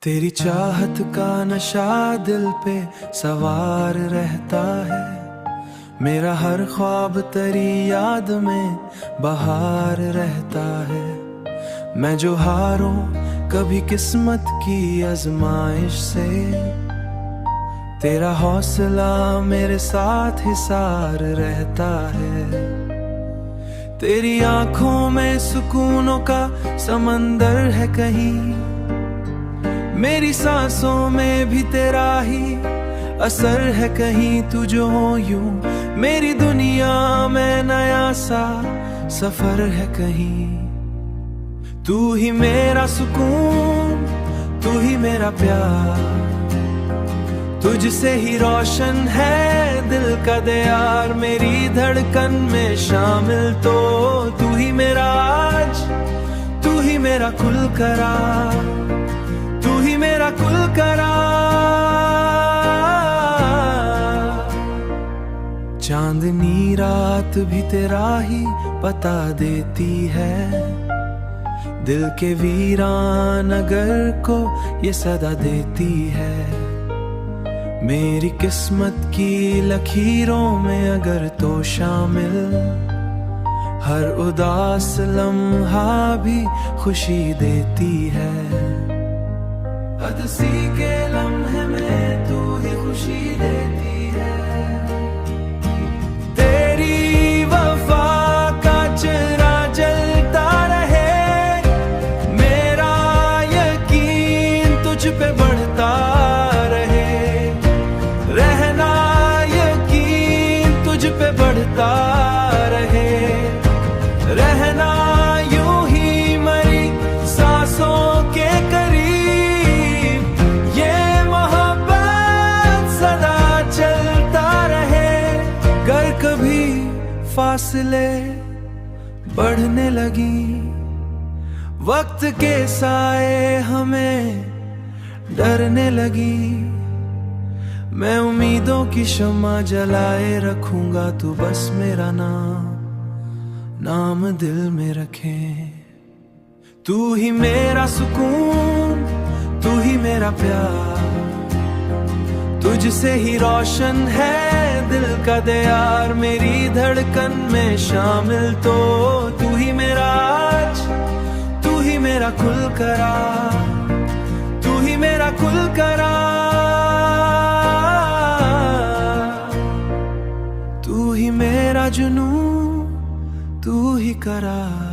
तेरी चाहत का नशा दिल पे सवार रहता है। मेरा हर ख्वाब तेरी याद में बहार रहता है। मैं जो हारूं कभी किस्मत की आजमाइश से, तेरा हौसला मेरे साथ हिसार रहता है। तेरी आंखों में सुकूनों का समंदर है कहीं, मेरी सांसों में भी तेरा ही असर है कहीं। तू जो हो यूं मेरी दुनिया में नया सा सफर है कहीं। तू ही मेरा सुकून, तू ही मेरा प्यार, तुझसे ही रोशन है दिल का दयार। मेरी धड़कन में शामिल तो तू ही मेरा आज, तू ही मेरा कुल करार, तू ही मेरा कुल करार। चांदनी रात भी तेरा ही पता देती है, दिल के वीरान नगर को ये सदा देती है। मेरी किस्मत की लकीरों में अगर तो शामिल, हर उदास लम्हा भी खुशी देती है। हदसी के लम्हे में तू ही खुशी देती है। तेरी वफा का चेहरा जलता रहे, मेरा यकीन तुझ पे बढ़ता रहे। रहना यकीन तुझ पे बढ़ता रहे, रहना यूं ही मरी सांसों के करीब। ये मोहब्बत सदा चलता रहे। गर कभी फासले बढ़ने लगी, वक्त के साए हमें डरने लगी। मैं उम्मीदों की शम्मा जलाए रखूंगा, तू बस मेरा नाम दिल में रखे। तू ही मेरा सुकून, तू ही मेरा प्यार, तुझसे ही रोशन है दिल का दयार। मेरी धड़कन में शामिल तो तू ही मेरा आज, तू ही मेरा कुल करार, तू ही मेरा कुल करार। तू ही मेरा जुनून, तू ही करार।